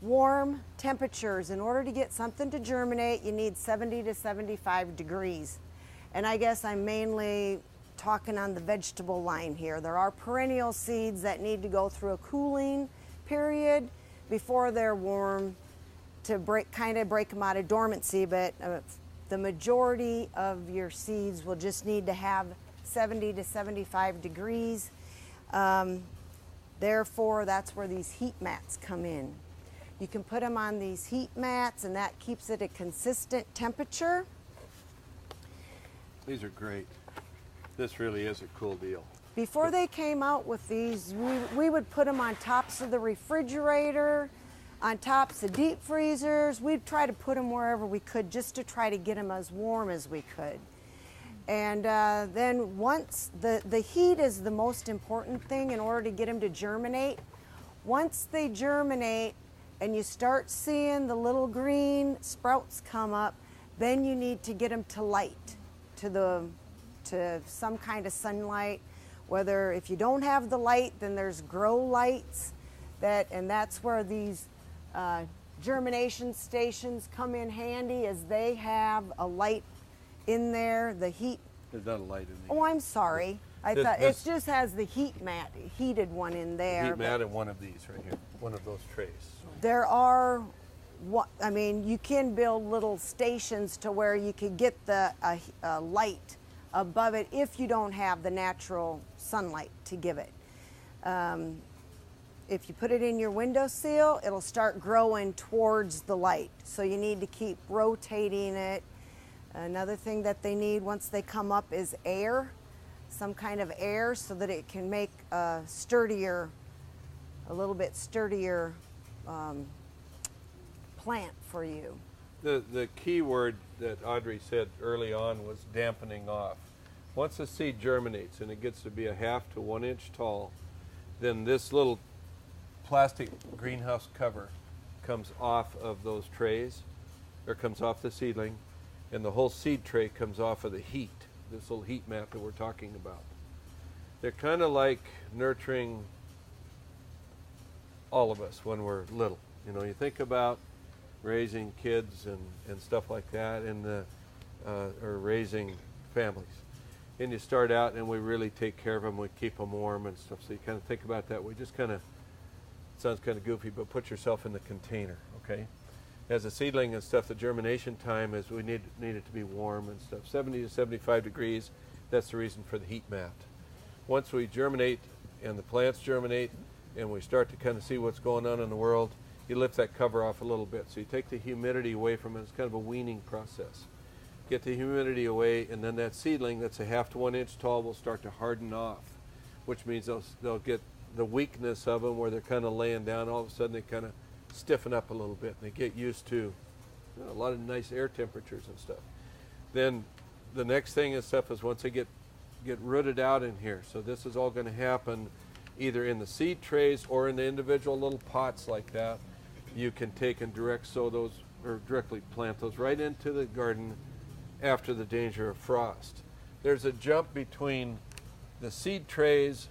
warm temperatures. In order to get something to germinate, you need 70 to 75 degrees. And I guess I'm mainly talking on the vegetable line here. There are perennial seeds that need to go through a cooling period before they're warm to kind of break them out of dormancy, but the majority of your seeds will just need to have 70 to 75 degrees. Therefore, that's where these heat mats come in. You can put them on these heat mats and that keeps it a consistent temperature. These are great. This really is a cool deal. Before they came out with these, we would put them on tops of the refrigerator, on tops of deep freezers. We'd try to put them wherever we could just to try to get them as warm as we could. And then once, the heat is the most important thing in order to get them to germinate. Once they germinate and you start seeing the little green sprouts come up, then you need to get them to light, to some kind of sunlight. Whether if you don't have the light, then there's grow lights, and that's where these germination stations come in handy, as they have a light in there. The heat. There's not a light in there. Oh, I'm sorry. I thought it just has the heat mat, heated one in there. Heat mat and one of these right here, one of those trays. There are, I mean, you can build little stations to where you could get the light above it if you don't have the natural sunlight to give it. If you put it in your windowsill, it'll start growing towards the light. So you need to keep rotating it. Another thing that they need once they come up is air, some kind of air, so that it can make a little bit sturdier plant for you. The key word that Audrey said early on was dampening off. Once the seed germinates and it gets to be a half to 1 inch tall, then this little plastic greenhouse cover comes off of those trays, or comes off the seedling, and the whole seed tray comes off of the heat, this little heat mat that we're talking about. They're kind of like nurturing all of us when we're little. You know, you think about raising kids and stuff like that, or raising families. And you start out and we really take care of them, we keep them warm and stuff, so you kind of think about that. We just kind of, it sounds kind of goofy, but put yourself in the container, okay? As a seedling and stuff, the germination time is we need it to be warm and stuff. 70 to 75 degrees, that's the reason for the heat mat. Once we germinate and the plants germinate and we start to kind of see what's going on in the world, you lift that cover off a little bit. So you take the humidity away from it. It's kind of a weaning process. Get the humidity away, and then that seedling that's a half to 1 inch tall will start to harden off, which means they'll get the weakness of them where they're kind of laying down. All of a sudden they kind of stiffen up a little bit and they get used to a lot of nice air temperatures and stuff. Then the next thing and stuff is once they get rooted out in here. So this is all going to happen either in the seed trays or in the individual little pots like that. You can take and direct sow those, or directly plant those right into the garden after the danger of frost. There's a jump between the seed trays,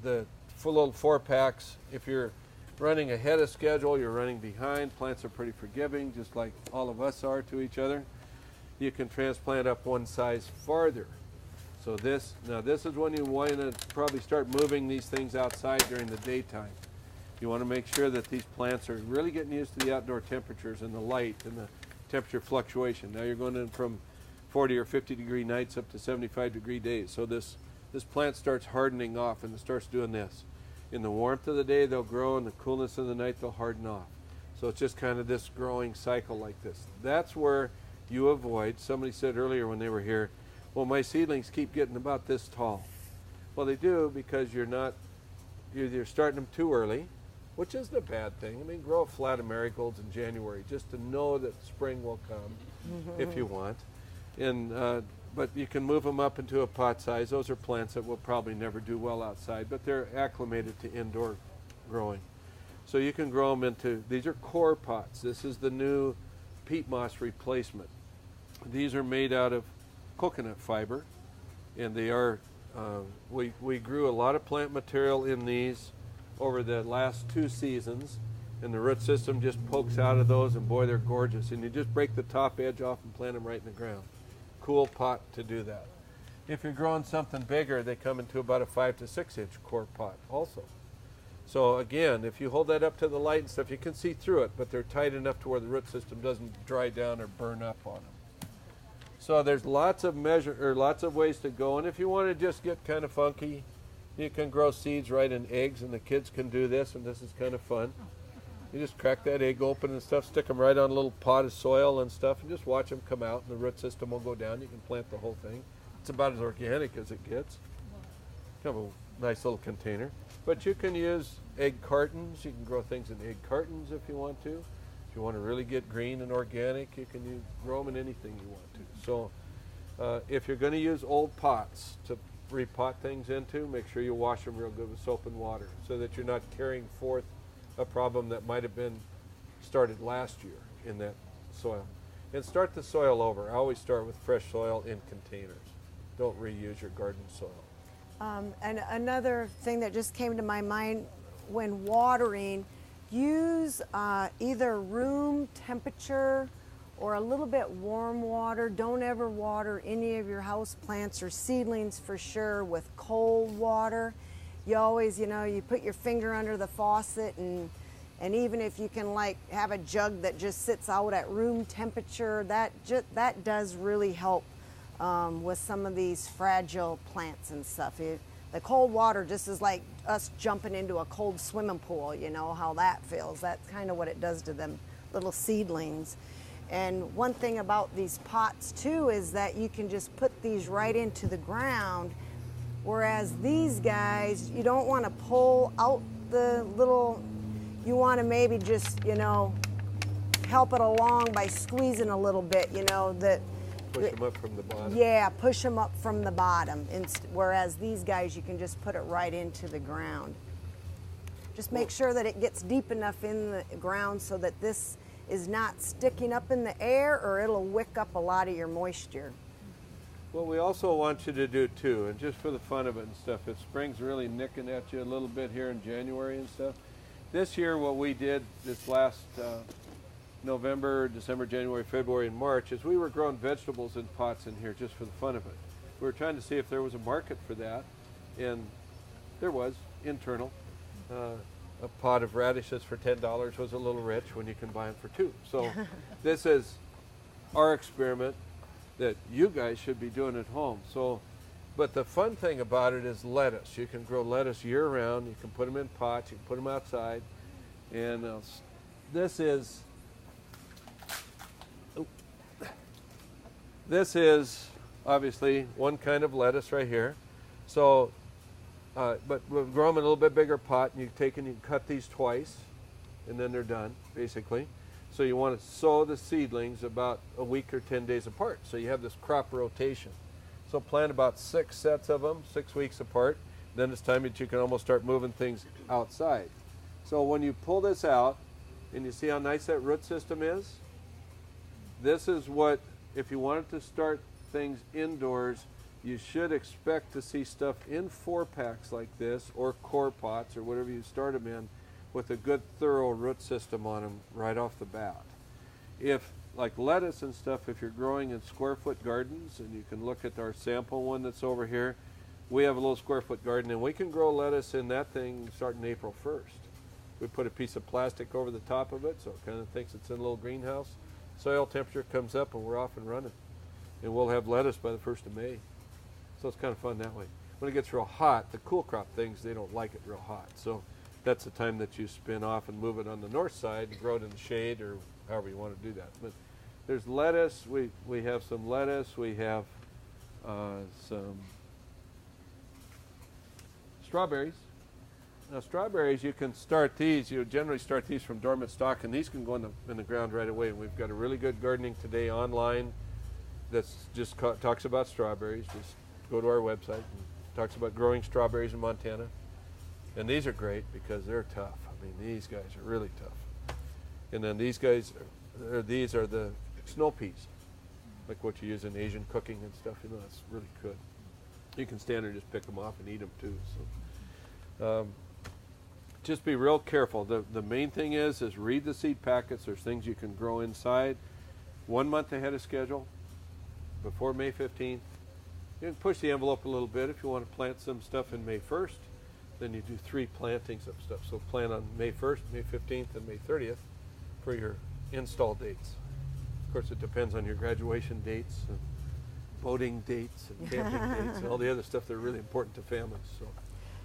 the full little 4-packs. If you're running ahead of schedule, you're running behind. Plants are pretty forgiving, just like all of us are to each other. You can transplant up one size farther. So this is when you want to probably start moving these things outside during the daytime. You want to make sure that these plants are really getting used to the outdoor temperatures and the light and the temperature fluctuation. Now you're going in from 40 or 50 degree nights up to 75 degree days. So this plant starts hardening off and it starts doing this. In the warmth of the day they'll grow, in the coolness of the night they'll harden off. So it's just kind of this growing cycle like this. That's where you avoid, somebody said earlier when they were here, well, my seedlings keep getting about this tall. Well, they do because you're starting them too early, which isn't a bad thing. I mean, grow a flat of marigolds in January just to know that spring will come if you want. And but you can move them up into a pot size. Those are plants that will probably never do well outside, but they're acclimated to indoor growing. So you can grow them into, these are core pots. This is the new peat moss replacement. These are made out of coconut fiber, and they are, we grew a lot of plant material in these over the last 2 seasons, and the root system just pokes out of those, and boy, they're gorgeous. And you just break the top edge off and plant them right in the ground. Cool pot to do that. If you're growing something bigger, they come into about a 5 to 6 inch core pot also. So again, if you hold that up to the light and stuff, you can see through it, but they're tight enough to where the root system doesn't dry down or burn up on them. So there's lots of ways to go, and if you want to just get kind of funky, you can grow seeds right in eggs, and the kids can do this, and this is kind of fun. You just crack that egg open and stuff, stick them right on a little pot of soil and stuff, and just watch them come out, and the root system will go down. You can plant the whole thing. It's about as organic as it gets. Kind of a nice little container. But you can use egg cartons. You can grow things in egg cartons if you want to. If you want to really get green and organic, you can grow them in anything you want to. So if you're going to use old pots to repot things into, make sure you wash them real good with soap and water so that you're not carrying forth a problem that might have been started last year in that soil. And start the soil over. I always start with fresh soil in containers. Don't reuse your garden soil. And another thing that just came to my mind when watering, use either room temperature or a little bit warm water. Don't ever water any of your house plants or seedlings for sure with cold water. You always, you put your finger under the faucet, and even if you can like have a jug that just sits out at room temperature, that does really help with some of these fragile plants and stuff. The cold water just is like us jumping into a cold swimming pool, you know how that feels. That's kind of what it does to them little seedlings. And one thing about these pots too is that you can just put these right into the ground, whereas these guys, you don't want to pull out the little, you want to maybe just, help it along by squeezing a little bit, that. Push them up from the bottom. Yeah, push them up from the bottom. Whereas these guys, you can just put it right into the ground. Just make sure that it gets deep enough in the ground so that this is not sticking up in the air, or it'll wick up a lot of your moisture. What we also want you to do too, and just for the fun of it and stuff, if spring's really nicking at you a little bit here in January and stuff, this year what we did this last November, December, January, February, and March is we were growing vegetables in pots in here just for the fun of it. We were trying to see if there was a market for that, and there was, internal. A pot of radishes for $10 was a little rich when you can buy them for $2. So this is our experiment that you guys should be doing at home. So, but the fun thing about it is lettuce. You can grow lettuce year round. You can put them in pots. You can put them outside. And this is obviously one kind of lettuce right here. So, but we'll grow them in a little bit bigger pot, and you can cut these twice, and then they're done, basically. So you want to sow the seedlings about a week or 10 days apart. So you have this crop rotation. So plant about 6 sets of them, 6 weeks apart. Then it's time that you can almost start moving things outside. So when you pull this out, and you see how nice that root system is, this is what, if you wanted to start things indoors, you should expect to see stuff in 4-packs like this, or core pots, or whatever you start them in, with a good thorough root system on them right off the bat. If, like lettuce and stuff, if you're growing in square foot gardens, and you can look at our sample one that's over here, we have a little square foot garden, and we can grow lettuce in that thing starting April 1st. We put a piece of plastic over the top of it so it kind of thinks it's in a little greenhouse. Soil temperature comes up and we're off and running. And we'll have lettuce by the 1st of May. So it's kind of fun that way. When it gets real hot, the cool crop things, they don't like it real hot. So that's the time that you spin off and move it on the north side and grow it in the shade, or however you want to do that. But there's lettuce. We have some lettuce. We have some strawberries. Now strawberries, you can start these. You generally start these from dormant stock, and these can go in the ground right away. And we've got a really good Gardening Today online that's just talks about strawberries. Just go to our website and talks about growing strawberries in Montana. And these are great because they're tough. I mean, these guys are really tough. And then these guys, these are the snow peas, like what you use in Asian cooking and stuff. You know, that's really good. You can stand there and just pick them off and eat them too. So, just be real careful. The main thing is read the seed packets. There's things you can grow inside 1 month ahead of schedule, before May 15th. You can push the envelope a little bit if you want to plant some stuff in May 1st. Then you do 3 plantings of stuff. So plant on May 1st, May 15th, and May 30th for your install dates. Of course, it depends on your graduation dates and boating dates and camping dates and all the other stuff that are really important to families.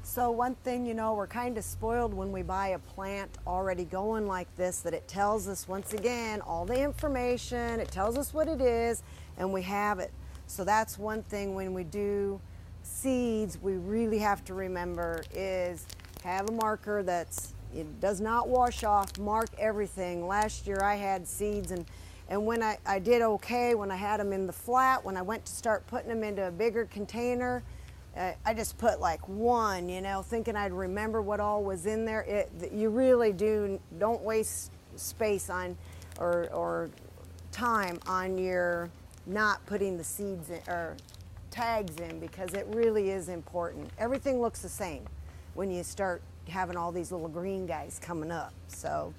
So one thing, you know, we're kind of spoiled when we buy a plant already going like this, that it tells us, once again, all the information, it tells us what it is, and we have it. So that's one thing when we do seeds, we really have to remember is have a marker it does not wash off, mark everything. Last year I had seeds, and when I did okay when I had them in the flat. When I went to start putting them into a bigger container, I just put like 1, you know, thinking I'd remember what all was in there. You really don't waste space on or time on your not putting the seeds in, or tags in, because it really is important. Everything looks the same when you start having all these little green guys coming up. So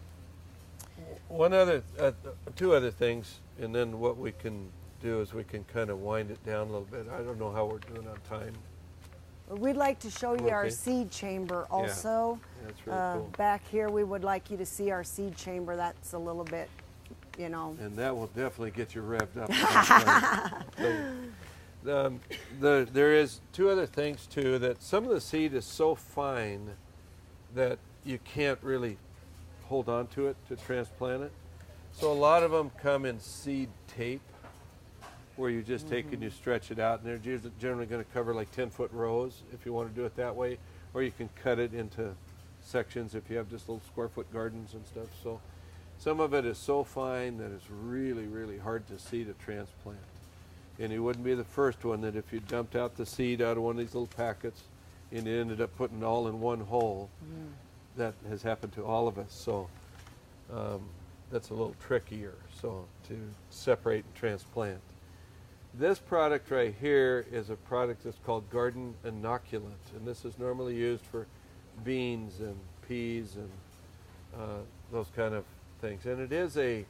two other things, and then what we can do is we can kind of wind it down a little bit. I don't know how we're doing on time. We'd like to show you our seed chamber also. Yeah, that's really cool. Back here, we would like you to see our seed chamber. That's a little bit, you know. And that will definitely get you revved up. There is 2 other things too, that some of the seed is so fine that you can't really hold on to it to transplant it. So a lot of them come in seed tape, where you just take and you stretch it out, and they're generally going to cover like 10-foot rows if you want to do it that way, or you can cut it into sections if you have just little square-foot gardens and stuff. So some of it is so fine that it's really, really hard to see to transplant. And you wouldn't be the first one that if you dumped out the seed out of one of these little packets and you ended up putting it all in one hole. That has happened to all of us. So that's a little trickier, so to separate and transplant. This product right here is a product that's called Garden Inoculant, and this is normally used for beans and peas and those kind of things. And it is I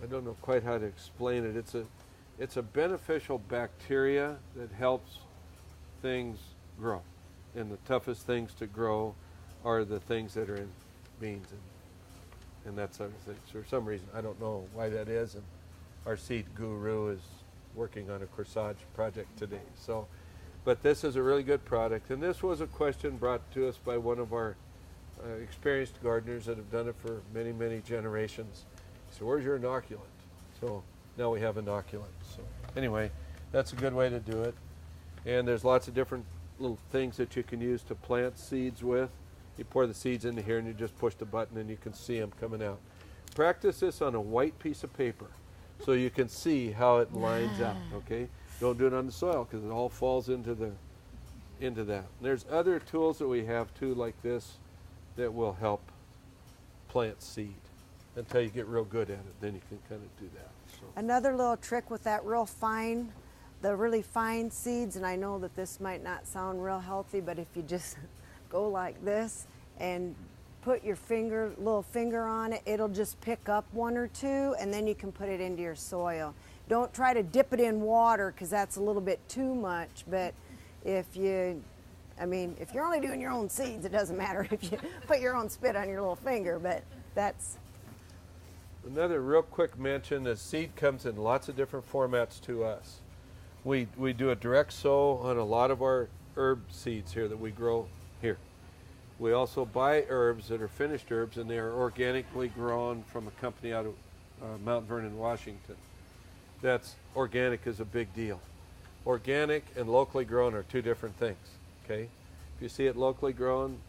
don't know quite how to explain it. It's a beneficial bacteria that helps things grow. And the toughest things to grow are the things that are in beans and that sort of thing. So for some reason, I don't know why that is, and our seed guru is working on a corsage project today. So, but this is a really good product, and this was a question brought to us by one of our experienced gardeners that have done it for many, many generations. So where's your inoculant? So now we have inoculant. So anyway, that's a good way to do it. And there's lots of different little things that you can use to plant seeds with. You pour the seeds into here and you just push the button and you can see them coming out. Practice this on a white piece of paper so you can see how it lines out, okay? Don't do it on the soil because it all falls into that. And there's other tools that we have too, like this, that will help plant seed until you get real good at it. Then you can kind of do that. So. Another little trick with that the really fine seeds, and I know that this might not sound real healthy, but if you just go like this and put your little finger on it, it'll just pick up 1 or 2, and then you can put it into your soil. Don't try to dip it in water because that's a little bit too much, but if you're only doing your own seeds, it doesn't matter if you put your own spit on your little finger, but that's... Another real quick mention, the seed comes in lots of different formats to us. We do a direct sow on a lot of our herb seeds here that we grow here. We also buy herbs that are finished herbs, and they are organically grown from a company out of Mount Vernon, Washington. That's organic is a big deal. Organic and locally grown are 2 different things, okay? If you see it locally grown,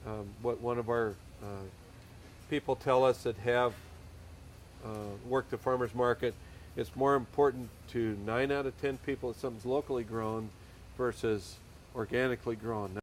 what one of our people tell us that have worked the farmer's market, it's more important to 9 out of 10 people that something's locally grown versus organically grown.